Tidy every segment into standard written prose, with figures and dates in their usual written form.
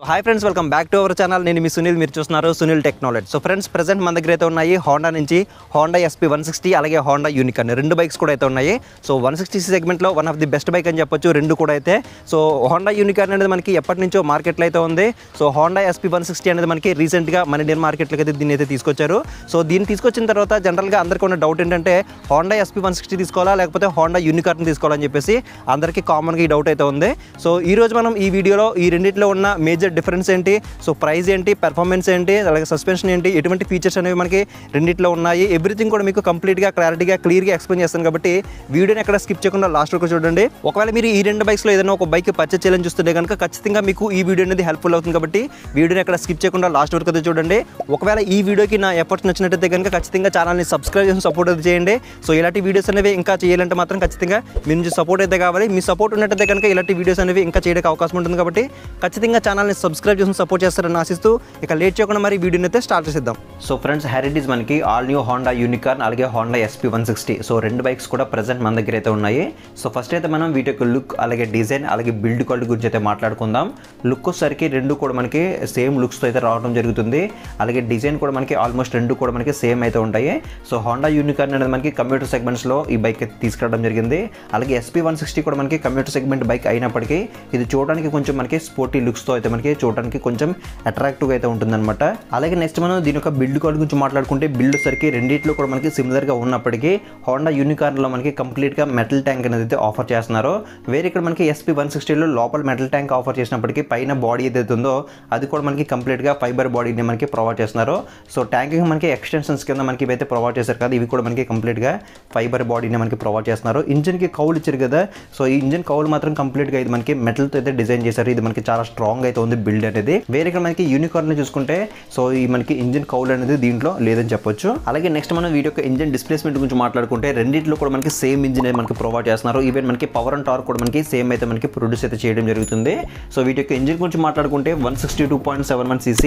Hi friends, welcome back to our channel. నేను మీ సునీల్, మీరు చూస్తున్నారు Sunil technology. So friends, present మన దగ్గర అయితే ఉన్నాయి హోండా నుంచి హోండా SP 160 అలాగే హోండా యూనికార్న్ రెండు బైక్స్ కూడా అయితే ఉన్నాయి. సో 160 సెగ్మెంట్లో one of the best bike అని చెప్పొచ్చు రెండు కూడా అయితే. సో హోండా యూనికార్న్ అనేది మనకి ఎప్పటి నుంచో మార్కెట్లో అయితే ఉంది. సో హోండా SP 160 అనేది మనకి రీసెంట్గా మన ఇండియన్ మార్కెట్లోకి అయితే దీన్ని అయితే తీసుకొచ్చారు. సో దీన్ని తీసుకొచ్చిన తర్వాత జనరల్గా అందరికీ ఉన్న డౌట్ ఏంటంటే హోండా SP 160 తీసుకోవాలా లేకపోతే హోండా యూనికార్న్ తీసుకోవాలని చెప్పేసి అందరికీ కామన్గా ఈ డౌట్ అయితే ఉంది. సో ఈరోజు మనం ఈ వీడియోలో ఈ రెండింటిలో ఉన్న మేజర్ డిఫరెన్స్ ఏంటి, సో ప్రైస్ ఏంటి, పెర్ఫార్మెన్స్ ఏంటి, అలాగే సస్పెన్షన్ ఏంటి, ఎటువంటి ఫీచర్స్ అనేవి మనకి రెండిట్లో ఉన్నాయి, ఎవ్రీథింగ్ కూడా మీకు కంప్లీట్గా క్లారిటీగా క్లియర్గా ఎక్స్ప్లెయిన్ చేస్తాను. కాబట్టి వీడియోని ఎక్కడ స్కిప్ చేయకుండా లాస్ట్ వరకు చూడండి. ఒకవేళ మీరు ఈ రెండు బైక్స్లో ఏదైనా ఒక బైక్ పర్చేస్ చేయాలని చూస్తుంటే కనుక ఖచ్చితంగా మీకు ఈ వీడియో అనేది హెల్ప్ఫుల్ అవుతుంది. కాబట్టి వీడియోని ఎక్కడ స్కిప్ చేయకుండా లాస్ట్ వరకు అయితే చూడండి. ఒకవేళ ఈ వీడియోకి నా ఎఫర్ట్స్ నచ్చినట్టయితే కనుక ఖచ్చితంగా ఛానల్ని సబ్స్క్రైబ్ చేసి సపోర్ట్ అయితే చేయండి. సో ఇలాంటి వీడియోస్ అనేవి ఇంకా చేయాలంటే మాత్రం ఖచ్చితంగా మీ నుంచి సపోర్ట్ అయితే కావాలి. మీ సపోర్ట్ ఉన్నట్టయితే కనుక ఇలాంటి వీడియోస్ అనేవి ఇంకా చేయడానికి అవకాశం ఉంటుంది. కాబట్టి ఖచ్చితంగా ఛానల్ని సబ్స్క్రైబ్ చేసి సపోర్ట్ చేస్తారని ఆశిస్తూ ఇక లేట్ చేయకుండా మరి వీడియోని అయితే స్టార్ట్ చేద్దాం. సో ఫ్రెండ్స్, హెరిటేజ్ మనకి ఆల్ న్యూ హోండా యూనికార్న్ అలాగే హోండా SP 160 సో రెండు బైక్స్ కూడా ప్రెసెంట్ మన దగ్గర అయితే ఉన్నాయి. సో ఫస్ట్ అయితే మనం వీటి యొక్క లుక్ అలాగే డిజైన్ అలాగే బిల్డ్ క్వాలిటీ గురించి అయితే మాట్లాడుకుందాం. లుక్ వచ్చేసరికి రెండు కూడా మనకి సేమ్ లుక్స్తో అయితే రావడం జరుగుతుంది. అలాగే డిజైన్ కూడా మనకి ఆల్మోస్ట్ రెండు కూడా మనకి సేమ్ అయితే ఉంటాయి. సో హోండా యూనికార్న్ అనేది మనకి కంప్యూటర్ సెగ్మెంట్స్లో ఈ బైక్ అయితే తీసుకురావడం జరిగింది. అలాగే SP 160 కూడా మనకి కంప్యూటర్ సెగ్మెంట్ బైక్ అయినప్పటికీ ఇది చూడడానికి కొంచెం మనకి స్పోర్టీ లుక్స్తో అయితే మనకి చూడడానికి కొంచెం అట్రాక్టివ్గా అయితే ఉంటుందన్నమాట. అలాగే నెక్స్ట్ మనం దీని యొక్క బిల్డ్ క్వాలిటీ గురించి మాట్లాడుకుంటే బిల్డ్ సరికి రెండింటిలో కూడా మనకి సిమిలర్గా ఉన్నప్పటికీ హోండా యూనికార్న్లో మనకి కంప్లీట్గా మెటల్ ట్యాంక్ అనేది అయితే ఆఫర్ చేస్తున్నారు. వేరే ఇక్కడ మనకి SP 160లో లోపల మెటల్ ట్యాంక్ ఆఫర్ చేసినప్పటికీ పైన బాడీ ఏదైతే ఉందో అది కూడా మనకి కంప్లీట్గా ఫైబర్ బాడీని మనకి ప్రొవైడ్ చేస్తున్నారు. సో ట్యాంకింగ్ మనకి ఎక్స్టెన్షన్స్ కింద మనకి ఇవైతే ప్రొవైడ్ చేశారు కదా, ఇవి కూడా మనకి కంప్లీట్గా ఫైబర్ బాడీని మనకి ప్రొవైడ్ చేస్తున్నారు. ఇంజిన్కి కౌలు ఇచ్చారు కదా, సో ఈ ఇంజిన్ కౌలు మాత్రం కంప్లీట్గా ఇది మనకి మెటల్తో అయితే డిజైన్ చేశారు. ఇది మనకి చాలా స్ట్రాంగ్ అయితే ఉంది బిల్డ్ అనేది. వేరే ఇక్కడ మనకి యూనికార్న్ చూసుకుంటే సో ఈ మనకి ఇంజిన్ కౌల్ అనేది దీంట్లో లేదని చెప్పొచ్చు. అలాగే నెక్స్ట్ మనం వీటి యొక్క ఇంజిన్ డిస్ప్లేస్మెంట్ గురించి మాట్లాడుకుంటే రెండింటిలో కూడా మనకి సేమ్ ఇంజిన్ అయితే మనకి ప్రొవైడ్ చేస్తున్నారు. ఈవెన్ మనకి పవర్ అండ్ టార్క్ కూడా మనకి సేమ్ అయితే మనకి ప్రొడ్యూస్ అయితే చేయడం జరుగుతుంది. సో వీటి యొక్క ఇంజిన్ గురించి మాట్లాడుకుంటే 162.71 cc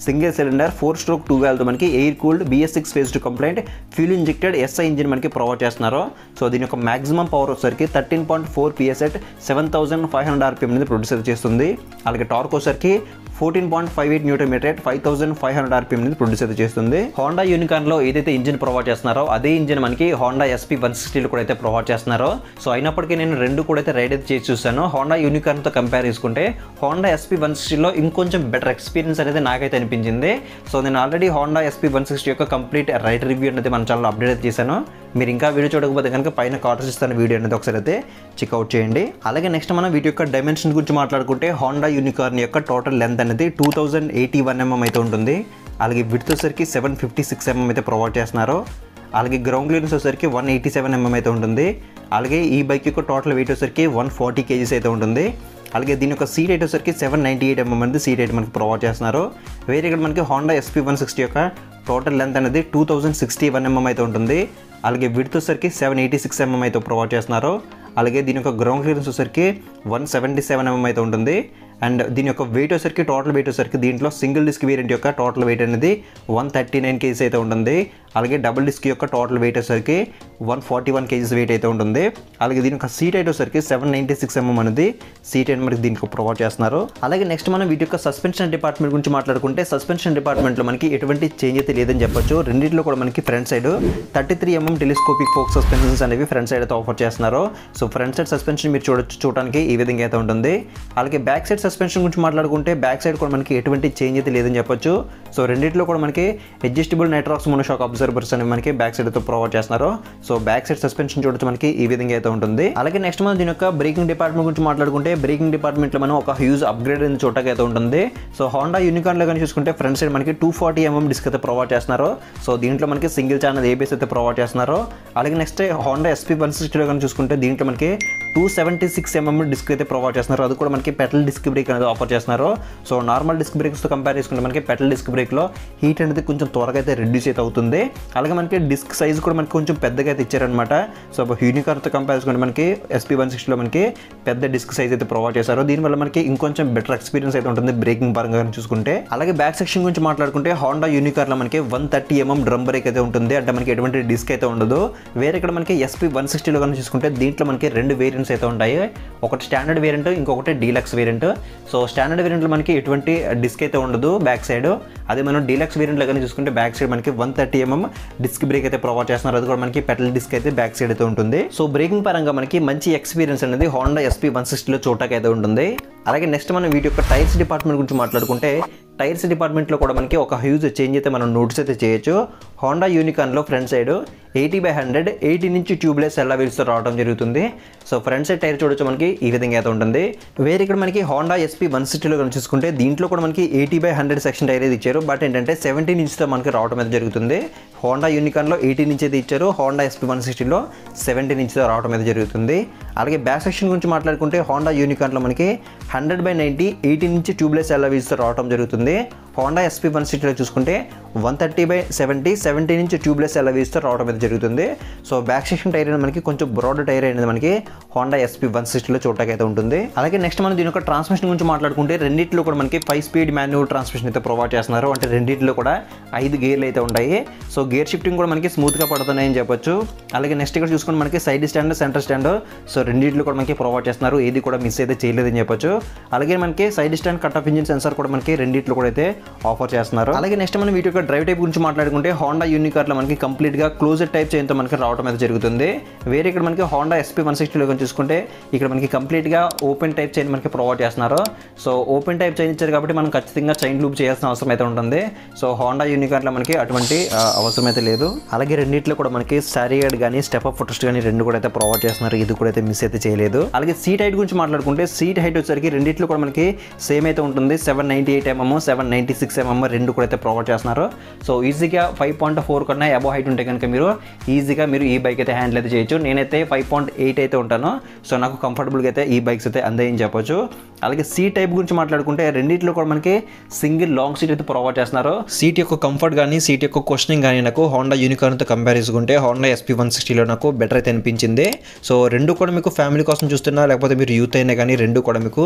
single cylinder 4-stroke 2 valve మనకి air cooled BS6 phase 2 complaint fuel injected SI engine మనకి ప్రొవైడ్ చేస్తున్నారు. సో దీని యొక్క మాక్సిమం పవర్ వచ్చేసరికి 13.4 PS at 7500 RPM అనేది ప్రొడ్యూస్ అయితే చేస్తుంది. అలాగే టార్క్ వచ్చేసరికి 14.58 Nm at 5500 RPM అనేది ప్రొడ్యూస్ అయితే చేస్తుంది. హోండా యూనికార్న్లో ఏదైతే ఇంజిన్ ప్రొవైడ్ చేస్తున్నారో అదే ఇంజిన్ మనకి హోండా SP 160లో కూడా అయితే ప్రొవైడ్ చేస్తున్నారు. సో అయినప్పటికీ నేను రెండు కూడా అయితే రైడ్ అయితే చేసి చూసాను. హోండా యూనికార్న్తో కంపేర్ చేసుకుంటే హోండా SP 160లో ఇంకొంచెం బెటర్ ఎక్స్పీరియన్స్ అనేది నాకైతే అనిపించింది. సో నేను ఆల్రెడీ హోండా SP 160 యొక్క కంప్లీట్ రైడ్ రివ్యూ అనేది మన ఛానల్లో అప్డేట్ అయితే చేశాను. మీరు ఇంకా వీడియో చూడకపోతే కనుక పైన కార్డ్స్ ఇస్తాను, వీడియో అనేది ఒకసారి అయితే చెక్అవుట్ చేయండి. అలాగే నెక్స్ట్ మనం వీటి యొక్క డైమెన్షన్ గురించి మాట్లాడుకుంటే హోండా యూనికార్న్ యొక్క టోటల్ లెంత్ అనేది 2081 mm అయితే ఉంటుంది. అలాగే విడ్త్ వచ్చేసరికి 756 mm అయితే ప్రొవైడ్ చేస్తున్నారు. అలాగే గ్రౌండ్ క్లియరెన్స్ వచ్చేసరికి 187 mm అయితే ఉంటుంది. అలాగే ఈ బైక్ యొక్క టోటల్ వెయిట్ వచ్చేసరికి 140 kgs అయితే ఉంటుంది. అలాగే దీని యొక్క సీట్ హైట్ వచ్చేసరికి 798 mm అనేది సీట్ హైట్ మనకి ప్రొవైడ్ చేస్తున్నారు. వేరే ఇక్కడ మనకి హోండా SP 160 యొక్క టోటల్ లెంత్ అనేది 2061 mm అయితే ఉంటుంది. అలాగే విడ్త్ వచ్చేసరికి 786 mm అయితే ప్రొవైడ్ చేస్తున్నారు. అలాగే దీని యొక్క గ్రౌండ్ క్లియరెన్స్ వచ్చేసరికి 177 mm అయితే ఉంటుంది. అండ్ దీని యొక్క వెయిట్ వచ్చేసరికి టోటల్ వెయిట్ వచ్చేసరికి దీంట్లో సింగిల్ డిస్క్ వేరియంట్ యొక్క టోటల్ వెయిట్ అనేది 139 kgs అయితే ఉంటుంది. అలాగే డబుల్ డిస్క్ యొక్క టోటల్ వెయిట్ వచ్చేసరికి 141 kgs వెయిట్ అయితే ఉంటుంది. అలాగే దీని యొక్క సీట్ హైట్ వచ్చేసరికి 796 mm అనేది సీట్ హైట్ మనకి దీనికి ప్రొవైడ్ చేస్తున్నారు. అలాగే నెక్స్ట్ మనం వీటి యొక్క సస్పెన్షన్ డిపార్ట్మెంట్ గురించి మాట్లాడుకుంటే సస్పెన్షన్ డిపార్ట్మెంట్లో మనకి ఎటువంటి చేంజ్ అయితే లేదని చెప్పొచ్చు. రెండింటిలో కూడా మనకి front side 33 mm telescopic folk suspensions అనేవి ఫ్రంట్ సైడ్ అయితే ఆఫర్ చేస్తున్నారు. సో ఫ్రంట్ సైడ్ సస్పెన్షన్ మీరు చూడడానికి ఈ విధంగా అయితే ఉంటుంది. అలాగే బ్యాక్ సైడ్ సస్పెన్షన్ గురించి మాట్లాడుకుంటే బ్యాక్ సైడ్ కూడా మనకి ఎటువంటి చేంజ్ అయితే లేదని చెప్పొచ్చు. సో రెండింటిలో కూడా మనకి అడ్జస్టబుల్ నైట్రాక్స్ మోనోషాక్ అబ్జర్వర్స్ అనేవి మనకి బ్యాక్ సైడ్ అయితే ప్రొవైడ్ చేస్తున్నారు. సో బ్యాక్ సైడ్ సస్పెన్షన్ చూడొచ్చు మనకి ఈ విధంగా అయితే ఉంటుంది. అలాగే నెక్స్ట్ మనం దీని యొక్క బ్రేకింగ్ డిపార్ట్మెంట్ గురించి మాట్లాడుకుంటే బ్రేకింగ్ డిపార్ట్మెంట్లో మనం ఒక హ్యూజ్ అప్గ్రేడ్ అనేది చూడడానికి అయితే ఉంటుంది. సో హోండా యూనికార్న్లో కానీ చూసుకుంటే ఫ్రంట్ సైడ్ మనకి 240 mm డిస్క్ అయితే ప్రొవైడ్ చేస్తున్నారు. సో దీంట్లో మనకి సింగిల్ ఛానల్ ABS అయితే ప్రొవైడ్ చేస్తున్నారు. అలాగే నెక్స్ట్ హోండా SP 160లో కానీ చూసుకుంటే దీంట్లో మనకి 276 mm డిస్క్ అయితే ప్రొవైడ్ చేస్తున్నారు. అది కూడా మనకి పెటల్ డిస్క్ బ్రేక్ అనేది ఆఫర్ చేస్తున్నారు. సో నార్మల్ డిస్క్ బ్రేక్స్తో కంపేర్ చేసుకుంటే మనకి పెటల్ డిస్క్ బ్రేక్లో హీట్ అనేది కొంచెం త్వరగా అయితే రెడ్యూస్ అయితే అవుతుంది. అలాగే మనకి డిస్క్ సైజ్ కూడా మనకి కొంచెం పెద్దగా అయితే ఇచ్చారనమాట. సో యూనికార్న్తో కంపేర్ చేసుకుంటే మనకి SP 160లో మనకి పెద్ద డిస్క్ సైజ్ అయితే ప్రొవైడ్ చేశారు. దీనివల్ల మనకి ఇంకొంచెం బెటర్ ఎక్స్పీరియన్స్ అయితే ఉంటుంది బ్రేకింగ్ పరంగా చూసుకుంటే. అలాగే బ్యాక్ సెక్షన్ గురించి మాట్లాడుకుంటే హోండా యూనికార్న్లో మనకి 130 mm డ్రమ్ బ్రేక్ అయితే ఉంటుంది. అంటే మనకి ఎటువంటి డిస్క్ అయితే ఉండదు. వేరే ఇక్కడ మనకి SP 160లో కానీ చూసుకుంటే దీంట్లో మనకి రెండు వేరియంట్స్ అయితే ఉంటాయి. ఒకటి స్టాండర్డ్ వేరియంట్, ఇంకొకటి డీలక్స్ వేరియంట్. సో స్టాండర్డ్ వేరియంట్లో మనకి ఎటువంటి డిస్క్ అయితే ఉండదు బ్యాక్ సైడ్. అదే మనం డీలక్స్ వేరియంట్లో కానీ చూసుకుంటే బ్యాక్ సైడ్ మనకి 130mm డిస్క్ బ్రేక్ అయితే ప్రొవైడ్ చేస్తున్నారు. అది కూడా మనకి పెటల్ డిస్క్ అయితే బ్యాక్ సైడ్ అయితే ఉంటుంది. సో బ్రేకింగ్ పరంగా మనకి మంచి ఎక్స్పీరియన్స్ అనేది హోండా SP160లో చూడటానికి అయితే ఉంటుంది. అలాగే నెక్స్ట్ మనం వీటి యొక్క టైర్స్ డిపార్ట్మెంట్ గురించి మాట్లాడుకుంటే టైర్స్ డిపార్ట్మెంట్లో కూడా మనకి ఒక హ్యూజ్ చేంజ్ అయితే మనం నోటీస్ అయితే చేయొచ్చు. హోండా యూనికార్న్లో front side 80/100 18 inch tubeless alloy వీల్స్తో రావడం జరుగుతుంది. సో ఫ్రంట్ సైడ్ టైర్ చూడొచ్చు మనకి ఈ విధంగా అయితే ఉంటుంది. వేరే ఇక్కడ మనకి హోండా SP160లో కనుక చూసుకుంటే దీంట్లో కూడా మనకి 80/100 సెక్షన్ టైర్ అయితే ఇచ్చారు. బట్ ఏంటంటే 17 ఇంచ్తో మనకి రావడం అయితే జరుగుతుంది. హోండా యూనికార్న్లో 18 ఇంచ్ అయితే ఇచ్చారు, హోండా SP160లో 17 ఇంచ్తో రావడం అయితే జరుగుతుంది. అలాగే బ్యాక్ సెక్షన్ గురించి మాట్లాడుకుంటే హోండా యూనికార్న్లో మనకి 100/90 18 ఇంచ్ ట్యూబ్లెస్ ఎల్లా వీల్స్తో రావడం జరుగుతుంది. హోండా SP160లో చూసుకుంటే 130/70 17 ఇంచ్ ట్యూబ్లెస్ ఎల్లా వీల్స్తో రావడం అయితే జరుగుతుంది. సో బ్యాక్ సెక్షన్ టైర్ అనేది మనకి కొంచెం బ్రాడ్ టైర్ అనేది మనకి హోండా SP160లో చూడటానికి అయితే ఉంటుంది. అలాగే నెక్స్ట్ మనం దీని యొక్క ట్రాన్స్మిషన్ గురించి మాట్లాడుకుంటే రెండింటిలో కూడా మనకి 5 స్పీడ్ మాన్యువల్ ట్రాన్స్మిషన్ అయితే ప్రొవైడ్ చేస్తున్నారు. అంటే రెండింటిలో కూడా 5 గేర్లు అయితే ఉంటాయి. సో గేర్ షిఫ్టింగ్ కూడా మనకి స్మూత్గా పడుతున్నాయని చెప్పొచ్చు. అలాగే నెక్స్ట్ ఇక్కడ చూసుకుంటే మనకి side stand centre stand so రెండింటిలో కూడా మనకి ప్రొవైడ్ చేస్తున్నారు. ఏది కూడా మిస్ అయితే చేయలేదని చెప్పొచ్చు. అలాగే మనకి side stand cut off engine sensor కూడా మనకి రెండింటిలో కూడా అయితే ఆఫర్ చేస్తున్నారు. అలాగే నెక్స్ట్ మనం వీటి యొక్క డ్రైవ్ టైప్ గురించి మాట్లాడుకుంటే హోండా యూనికార్న్లో మనకి కంప్లీట్గా క్లోజ్డ్ టైప్ చైన్తో మనకి రావడం అయితే జరుగుతుంది. వేరే ఇక్కడ మనకి హోండా SP160లో చూసుకుంటే ఇక్కడ మనకి కంప్లీట్గా ఓపెన్ టైప్ చైన్ మనకి ప్రొవైడ్ చేస్తున్నారు. సో ఓపెన్ టైప్ చైన్ ఇచ్చారు కాబట్టి మనం ఖచ్చితంగా చైన్ లూప్ చేయాల్సిన అవసరం అయితే ఉంటుంది. సో హోండా యూనికార్న్లో మనకి అటువంటి అవసరం అయితే లేదు. అలాగే రెండింటిలో కూడా మనకి సారీగడ్ కానీ స్టెప్ అప్ ఫుట్రెస్ట్ కానీ రెండు కూడా అయితే ప్రొవైడ్ చేస్తున్నారు. ఇది కూడా అయితే మిస్ అయితే చేయలేదు. అలాగే సీట్ హైట్ గురించి మాట్లాడుకుంటే సీట్ హైట్ వచ్చేసరికి రెండింటిలో కూడా మనకి సేమ్ అయితే ఉంటుంది. 798mm 796mm రెండు కూడా అయితే ప్రొవైడ్ చేస్తున్నారు. సో ఈజీగా 5.4 కన్నా అబవ్ హైట్ ఉంటే కనుక మీరు ఈజీగా ఈ బైక్ అయితే హ్యాండిల్ అయితే చేయొచ్చు. నేనైతే 5.8 అయితే ఉంటాను. సో నాకు కంఫర్టబుల్గా అయితే ఈ బైక్స్ అయితే అందాయని చెప్పొచ్చు. అలాగే సీట్ టైప్ గురించి మాట్లాడుకుంటే రెండింటిలో కూడా మనకి సింగిల్ లాంగ్ సీట్ అయితే ప్రొవైడ్ చేస్తున్నారు. సీట్ యొక్క కంఫర్ట్ కానీ సీట్ యొక్క క్వశ్చనింగ్ కానీ నాకు హోండా యూనికార్న్తో కంపేర్ చేసుకుంటే హోండా SP160లో నాకు బెటర్ అయితే అనిపించింది. సో రెండు కూడా మీకు ఫ్యామిలీ కోసం చూస్తున్నా లేకపోతే మీరు యూత్ అయినా కానీ రెండు కూడా మీకు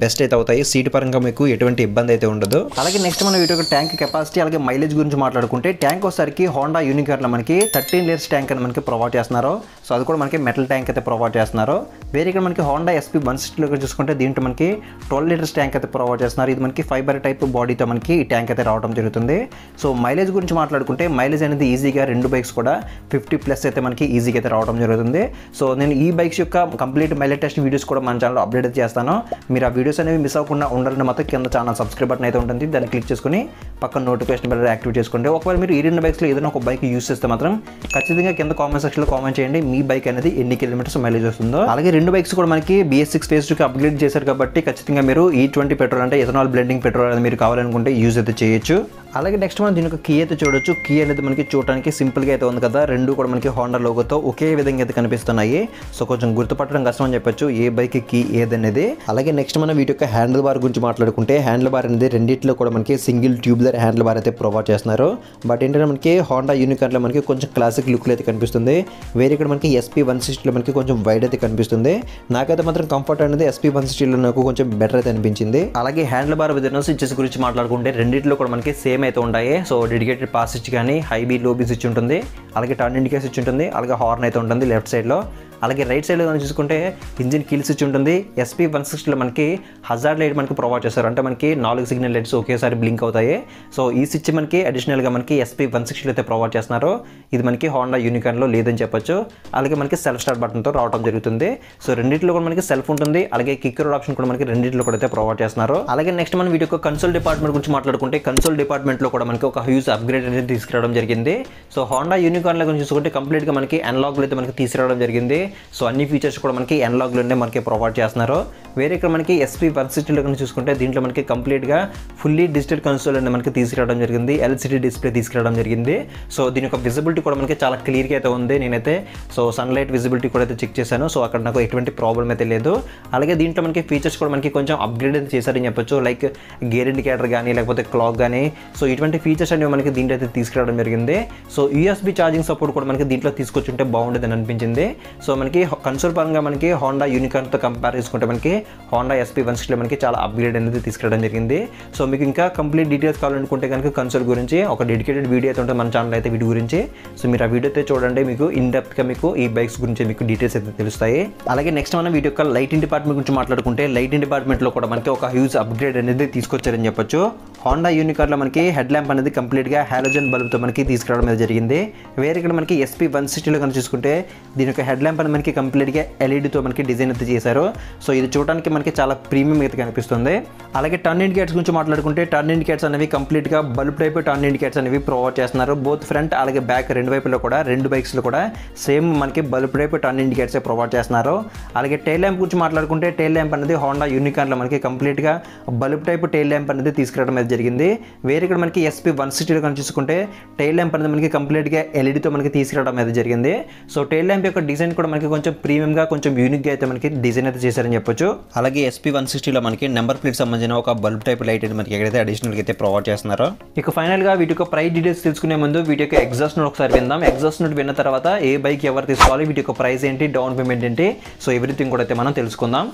బెస్ట్ అయితే అవుతాయి. సీట్ పరంగా మీకు ఎటువంటి ఇబ్బంది అయితే ఉండదు. అలాగే నెక్స్ట్ మనం వీటి యొక్క ట్యాంక్ కెపాసిటీ అలాగే మైలేజ్ గురించి మాట్లాడుకుంటే ట్యాంక్ వచ్చేసరికి హోండా యూనికార్న్లో మనకి 13 లీటర్స్ ట్యాంక్ అని మనకి ప్రొవైడ్ చేస్తున్నారు. సో అది కూడా మనకి మెటల్ ట్యాంక్ అయితే ప్రొవైడ్ చేస్తున్నారు. వేరే ఇక్కడ మనకి హోండా SP160లో చూసుకుంటే దీంట్లో మనకి 12 లీటర్స్ ట్యాంక్ అయితే ప్రొవైడ్ చేస్తున్నారు. ఇది మనకి ఫైబర్ టైప్ బాడీతో మనకి ఈ ట్యాంక్ అయితే రావడం జరుగుతుంది. సో మైలేజ్ గురించి మాట్లాడుకుంటే మైలేజ్ అనేది ఈజీగా రెండు బైక్స్ కూడా 50+ అయితే మనకి ఈజీగా అయితే రావడం జరుగుతుంది. సో నేను ఈ బైక్స్ యొక్క కంప్లీట్ మైలేజ్ టెస్ట్ వీడియోస్ కూడా మన ఛానల్లో అప్డేట్ అయితే చేస్తాను. మీరు ఆ వీడియోస్ అనేవి మిస్ అవ్వకుండా ఉండాలంటే మాత్రం కింద ఛానల్ సబ్స్క్రైబ్ బటన్ అయితే ఉంటుంది. దాన్ని క్లిక్ చేసుకుని పక్కన నోటిఫికేషన్ బెల్ యాక్టివేట్ చేసుకోండి. ఒకవేళ మీరు ఈ రెండు బైక్స్లో ఏదైనా ఒక బైక్ యూస్ చేస్తే మాత్రం ఖచ్చితంగా కింద కామెంట్ సెక్షన్లో కామెంట్ చేయండి మీ బైక్ అనేది ఎన్ని కిలోమీటర్స్ మైలేజ్ వస్తుందో. అలాగే రెండు బైక్స్ కూడా మనకి BS6 phase 2కి అప్గ్రేడ్ చేశారు కాబట్టి ఖచ్చితంగా మీరు E20 పెట్రోల్ అంటే ఇథనాల్ బ్లెండింగ్ పెట్రోల్ అనేది మీరు కావాలనుకుంటే యూజ్ అయితే చేయొచ్చు. అలాగే నెక్స్ట్ మనం దీని యొక్క కీ అయితే చూడొచ్చు. కీ అనేది మనకి చూడడానికి సింపుల్గా అయితే ఉంది కదా. రెండు కూడా మనకి హోండా లోగోతో ఒకే విధంగా అయితే కనిపిస్తున్నాయి. సో కొంచెం గుర్తుపట్టడం కష్టం అని చెప్పొచ్చు ఏ బైక్ కీ ఏదనేది. అలాగే నెక్స్ట్ మనం వీటి యొక్క హ్యాండిల్ బార్ గురించి మాట్లాడుకుంటే హ్యాండిల్ బార్ అనేది రెండింటిలో కూడా మనకి సింగిల్ ట్యూబ్లర్ హ్యాండిల్ బార్ అయితే ప్రొవైడ్ చేస్తున్నారు. బట్ ఏంటంటే మనకి హోండా యూనికార్న్లో మనకి కొంచెం క్లాసిక్ లుక్లో అయితే కనిపిస్తుంది. వేరే ఇక్కడ మనకి SP160లో మనకి కొంచెం వైడ్ అయితే కనిపిస్తుంది. నాకైతే మాత్రం కంఫర్ట్ అనేది SP160లో నాకు కొంచెం బెటర్ అయితే అనిపించింది. అలాగే హ్యాండిల్ బార్ విత్ స్విచెస్ గురించి మాట్లాడుకుంటే రెండింటిలో కూడా మనకి సేమ్ అయితే ఉంటాయి. సో డెడికేటెడ్ పాస్ స్విచ్ కానీ హై బీ లో బీ స్విచ్ ఉంటుంది. అలాగే టర్న్ ఇండికేటర్ స్విచ్ ఉంటుంది. అలాగే హార్న్ అయితే ఉంటుంది లెఫ్ట్ సైడ్లో. అలాగే రైట్ సైడ్లో మనం చూసుకుంటే ఇంజిన్ కిల్ స్విచ్ ఉంటుంది. SP160లో మనకి హజార్డ్ లైట్ మనకి ప్రొవైడ్ చేస్తారు. అంటే మనకి 4 సిగ్నల్ లైట్స్ ఒకేసారి బ్లింక్ అవుతాయి. సో ఈ స్విచ్ మనకి అడిషనల్గా మనకి SP160లో అయితే ప్రొవైడ్ చేస్తున్నారు. ఇది మనకి హోండా యూనికార్న్లో లేదని చెప్పొచ్చు. అలాగే మనకి సెల్ఫ్ స్టార్ట్ బటన్తో రావడం జరుగుతుంది. సో రెండింటిలో కూడా మనకి సెల్ఫ్ ఉంటుంది. అలాగే కిక్ రోడ్ ఆప్షన్ కూడా మనకి రెండింటిలో కూడా అయితే ప్రొవైడ్ చేస్తున్నారు. అలాగే నెక్స్ట్ మనం వీటి యొక్క కన్సోల్ డిపార్ట్మెంట్ గురించి మాట్లాడుకుంటే కన్సోల్ డిపార్ట్మెంట్లో కూడా మనకి ఒక హ్యూజ్ అప్గ్రేడ్ అనేది తీసుకురావడం జరిగింది. సో హోండా యూనికార్న్లో గురించి చూసుకుంటే కంప్లీట్గా మనకి అనలాగ్లో అయితే మనకి తీసుకురావడం జరిగింది. సో అన్ని ఫీచర్స్ కూడా మనకి అనలాగ్లోనే మనకి ప్రొవైడ్ చేస్తున్నారు. వేరే ఇక్కడ మనకి SP160లో చూసుకుంటే దీంట్లో మనకి కంప్లీట్గా ఫుల్లీ డిజిటల్ కన్సోల్ అనేది మనకి తీసుకురావడం జరిగింది. LCD డిస్ప్లే తీసుకురావడం జరిగింది. సో దీని యొక్క విజిబిలిటీ కూడా మనకి చాలా క్లియర్గా అయితే ఉంది. నేనైతే సో సన్లైట్ విజిబిలిటీ కూడా అయితే చెక్ చేశాను. సో అక్కడ నాకు ఎటువంటి ప్రాబ్లం అయితే లేదు. అలాగే దీంట్లో మనకి ఫీచర్స్ కూడా మనకి కొంచెం అప్గ్రేడ్ అయితే చేశారని చెప్పొచ్చు. లైక్ గేర్ ఇండికేటర్ కానీ లేకపోతే క్లాక్ కానీ సో ఇటువంటి ఫీచర్స్ అనేవి మనకి దీంట్లో అయితే తీసుకురావడం జరిగింది. సో USB ఛార్జింగ్ సపోర్ట్ కూడా మనకి దీంట్లో తీసుకొచ్చుంటే బాగుండేదని అనిపించింది. సో మనకి కన్సోల్ పరంగా మనకి హోండా యూనికార్న్తో కంపేర్ చేసుకుంటే మనకి హోండా ఎస్పీ 160 మనకి చాలా అప్గ్రేడ్ అనేది తీసుకురావడం జరిగింది. సో మీకు ఇంకా కంప్లీట్ డీటెయిల్స్ కావాలనుకుంటే కనుక కన్సోల్ గురించి ఒక డెడికేటెడ్ వీడియో అయితే ఉంటుంది మన ఛానల్ అయితే వీటి గురించి. సో మీరు ఆ వీడియో అయితే చూడండి, మీకు ఇన్ డెప్త్గా మీకు ఈ బైక్స్ గురించి మీకు డీటెయిల్స్ అయితే తెలుస్తాయి. అలాగే నెక్స్ట్ మనం వీటి యొక్క లైటింగ్ డిపార్ట్మెంట్ గురించి మాట్లాడుకుంటే లైటింగ్ డిపార్ట్మెంట్లో కూడా మనకి ఒక హ్యూజ్ అప్గ్రేడ్ అనేది తీసుకొచ్చారని చెప్పొచ్చు. హోండా యూనికార్న్లో మనకి హెడ్ ల్యాంప్ అనేది కంప్లీట్గా హాలోజన్ బల్బ్తో మనకి తీసుకురావడం అనేది జరిగింది. వేరే ఇక్కడ మనకి ఎస్పీ 160లో కనుక చూసుకుంటే దీని యొక్క హెడ్ ల్యాంప్ అనేది మనకి కంప్లీట్గా ఎల్ఈడితో మనకి డిజైన్ అయితే చేశారు. సో ఇది చూడడానికి మనకి చాలా ప్రీమియం అయితే కనిపిస్తుంది. అలాగే టర్న్ ఇండికేటర్స్ గురించి మాట్లాడుకుంటే టర్న్ ఇండికేటర్స్ అనేవి కంప్లీట్గా బల్బ్ టైప్ టర్న్ ఇండికేటర్స్ అనేవి ప్రొవైడ్ చేస్తున్నారు. బోత్ ఫ్రంట్ అలాగే బ్యాక్ రెండు వైపులో కూడా రెండు బైక్స్లో కూడా సేమ్ మనకి bulb type turn indicators provide చేస్తున్నారు. అలాగే టైల్ ల్యాంప్ గురించి మాట్లాడుకుంటే టైల్ ల్యాంప్ అనేది హోండా యూనికార్న్లో మనకి కంప్లీట్గా బల్బ్ టైప్ టైల్ ల్యాంప్ అనేది తీసుకురావడం అయితే జరిగింది. వేరే ఇక్కడ మనకి ఎస్పీ 160లో కనుక చూసుకుంటే టైల్ ల్యాంప్ అనేది మనకి కంప్లీట్గా ఎల్ఈడితో మనకి తీసుకురావడం అయితే జరిగింది. సో టైల్ ల్యాంప్ యొక్క డిజైన్ కూడా మనకి కొంచెం ప్రీమియంగా కొంచెం యూనిక్గా అయితే మనకి డిజైన్ అయితే చేశారని చెప్పొచ్చు. అలాగే ఎస్పీ 160లో మనకి నెంబర్ ప్లేట్ సంబంధించిన ఒక బల్బ్ టైప్ లైట్ అయితే మనకి ఎక్కడైతే అడిషనల్గా అయితే ప్రొవైడ్ చేస్తున్నారో. ఇక ఫైనల్గా వీటి యొక్క ప్రైస్ డీటెయిల్స్ తెలుసుకునే ముందు వీటి యొక్క ఎగ్జాస్ట్ నోట్ ఒకసారి విందాం. ఎగ్జాస్ట్ నోట్ విన్న తర్వాత ఏ బైక్ ఎవరు తీసుకోవాలి, వీటి యొక్క ప్రైస్ ఏంటి, డౌన్ పేమెంట్ ఏంటి, సో ఎవ్రీథింగ్ కూడా అయితే మనం తెలుసుకుందాం.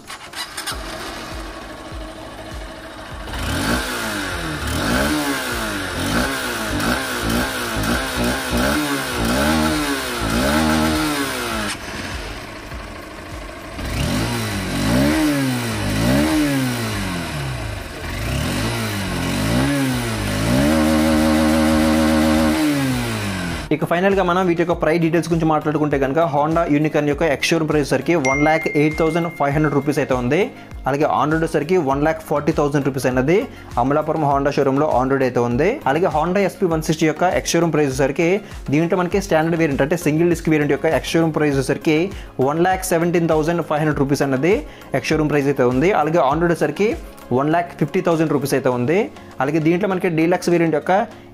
ఇక ఫైనల్గా మనం వీటి యొక్క ప్రైస్ డీటెయిల్స్ గురించి మాట్లాడుకుంటే కనుక హోండా యూనికార్న్ యొక్క ఎక్స్షోరూమ్ ప్రైస్ సరికి 1,08,500 రూపీస్ అయితే ఉంది. అలాగే ఆన్ రోడ్ సరికి 1,40,000 రూపీస్ అనేది అమలాపురం హోండా షోరూంలో ఆన్ రోడ్ అయితే ఉంది. అలాగే హోండా ఎస్పీ 160 యొక్క ఎక్స్షోరూమ్ ప్రైస్ సరికి దీంట్లో మనకి స్టాండర్డ్ వేరియంట్ అంటే సింగిల్ డిస్క్ వేరియంట్ యొక్క ఎక్స్షోరూమ్ ప్రైస్ సరికి 1,17,500 రూపీస్ అనేది ఎక్స్షోరూమ్ ప్రైస్ అయితే ఉంది. అలాగే ఆన్ రోడ్ సరికి 1,50,000 రూపీస్ అయితే ఉంది. అలాగే దీంట్లో మనకి డీలక్స్ వేరియంట్ యొక్క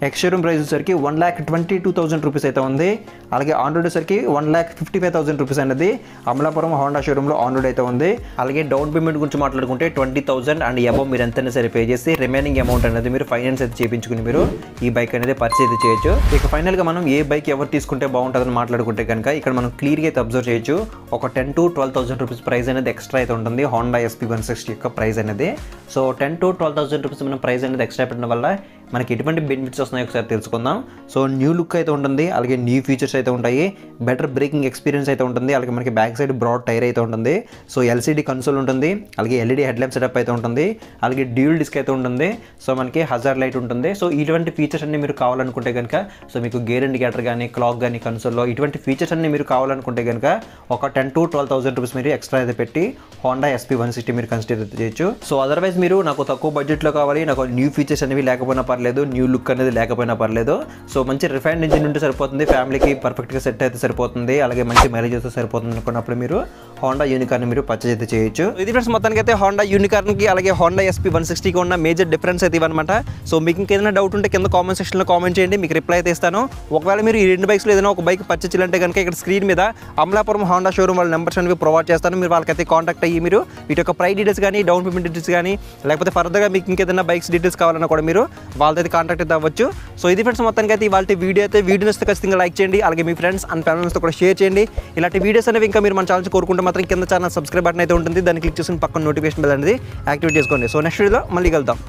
ఎక్స్షోరూమ్ ప్రైస్ సరికి 1,22,000 రూపీస్ అయితే ఉంది. అలాగే ఆన్ రోడ్ సరికి 1,55,000 రూపీస్ అనేది అమలాపురం హోండా షోరూంలో ఆన్ రోడ్ అయితే ఉంది. అలాగే డౌన్ పేమెంట్ గురించి మాట్లాడుకుంటే 20,000 అండ్ అబౌవ్ మీరు ఎంతైనా సరే పే చేసి రిమైనింగ్ అమౌంట్ అనేది మీరు ఫైనాన్స్ అయితే చేయించుకుని మీరు ఈ బైక్ అనేది పర్చేజ్ చేయొచ్చు. ఇక ఫైనల్గా మనం ఏ బైక్ ఎవరు తీసుకుంటే బాగుంటుందని మాట్లాడుకుంటే కనుక ఇక్కడ మనం క్లియర్గా అయితే అబ్జర్వ్ చేయొచ్చు. ఒక 10,000 to 12,000 రూపీస్ ప్రైస్ అనేది ఎక్స్ట్రా అయితే ఉంటుంది హోండా ఎస్పీ 160 యొక్క ప్రైస్ అనేది. సో 10,000 to 12,000 రూపీస్ మనం ప్రైస్ అనేది ఎక్స్ట్రా పెట్టడం వల్ల మనకి ఎటువంటి బెనిఫిట్స్ వస్తున్నాయో ఒకసారి తెలుసుకుందాం. సో న్యూ లుక్ అయితే ఉంటుంది, అలాగే న్యూ ఫీచర్స్ అయితే ఉంటాయి, బెటర్ బ్రేకింగ్ ఎక్స్పీరియన్స్ అయితే ఉంటుంది, అలాగే మనకి బ్యాక్ సైడ్ బ్రాడ్ టైర్ అయితే ఉంటుంది. సో ఎల్సీడీ కన్సోల్ ఉంటుంది, అలాగే ఎల్ఈడీ హెడ్ ల్యాంప్ సెటప్ అయితే ఉంటుంది, అలాగే డ్యూల్ డిస్క్ అయితే ఉంటుంది. సో మనకి హజార్ లైట్ ఉంటుంది. సో ఇటువంటి ఫీచర్స్ అన్ని మీరు కావాలనుకుంటే కనుక సో మీకు గేర్ ఇండికేటర్ కానీ క్లాక్ కానీ కన్సోల్లో ఇటువంటి ఫీచర్స్ అన్ని మీరు కావాలనుకుంటే కనుక ఒక 10,000 to 12,000 రూపీస్ మీరు ఎక్స్ట్రా అయితే పెట్టి హోండా ఎస్పీ 160 మీరు కన్సిడర్ చేయొచ్చు. సో అదర్వైజ్ మీరు నాకు తక్కువ బడ్జెట్లో కావాలి, నాకు న్యూ ఫీచర్స్ అనేవి లేకపోయినా పర్లేదు, న్యూ లుక్ అనేది లేకపోయినా పర్లేదు, సో మంచి రిఫైన్డ్ ఇంజిన్ ఉంటే సరిపోతుంది, ఫ్యామిలీకి పర్ఫెక్ట్గా సెట్ అయితే సరిపోతుంది, అలాగే మంచి మైలేజ్ అయితే సరిపోతుంది అనుకున్నప్పుడు మీరు హోండా యూనికార్న్ మీరు పర్చేజ్ అయితే చేయొచ్చు. ఇది ఫ్రెండ్స్ మొత్తానికి అయితే హోండా యూనికార్న్కి అలాగే హోండా ఎస్పీ 160కి ఉన్న మేజర్ డిఫరెన్స్ అయితే ఇవన్నమాట. సో మీకు ఇంకేదైనా డౌట్ ఉంటే కింద కామెంట్ సెక్షన్లో కామెంట్ చేయండి, మీకు రిప్లై అయితే ఇస్తాను. ఒకవేళ మీరు ఈ రెండు బైక్స్లో ఏదైనా ఒక బైక్ పర్చేజ్ చేయాలంటే కనుక ఇక్కడ స్క్రీన్ మీద అమలాపురం హోండా షోరూమ్ వాళ్ళ నెంబర్స్ అనేవి ప్రొవైడ్ చేస్తాను. మీరు వాళ్ళకైతే కాంటాక్ట్ అయ్యి మీరు వీటి యొక్క ప్రైస్ డీటెయిల్స్ కానీ డౌన్ పేమెంట్ డీటెయిల్స్ కానీ లేకపోతే ఫర్దర్గా మీకు ఇంకేదైనా బైక్స్ డీటెయిల్స్ కావాలన్నా కూడా మీరు వాళ్ళతో కాంటాక్ట్ అయితే అవ్వచ్చు. సో ఇది ఫ్రెండ్స్ మొత్తానికి అయితే ఇవాళ వీడియో అయితే వీడియో వస్తే ఖచ్చితంగా లైక్ చేయండి, అలాగే మీ ఫ్రెండ్స్ అండ్ ఫ్యామిలీస్తో కూడా షేర్ చేయండి. ఇలాంటి వీడియోస్ అనేవి ఇంకా మీరు మన ఛానల్ కోరుకుంటే మాత్రం కింద ఛానల్ సబ్స్క్రైబ్ బటన్ అయితే ఉంటుంది, దాన్ని క్లిక్ చేసి పక్కన నోటిఫికేషన్ బెల్ అనేది యాక్టివేట్ చేసుకోండి. సో నెక్స్ట్ వీడియోలో మళ్ళీ కలుద్దాం.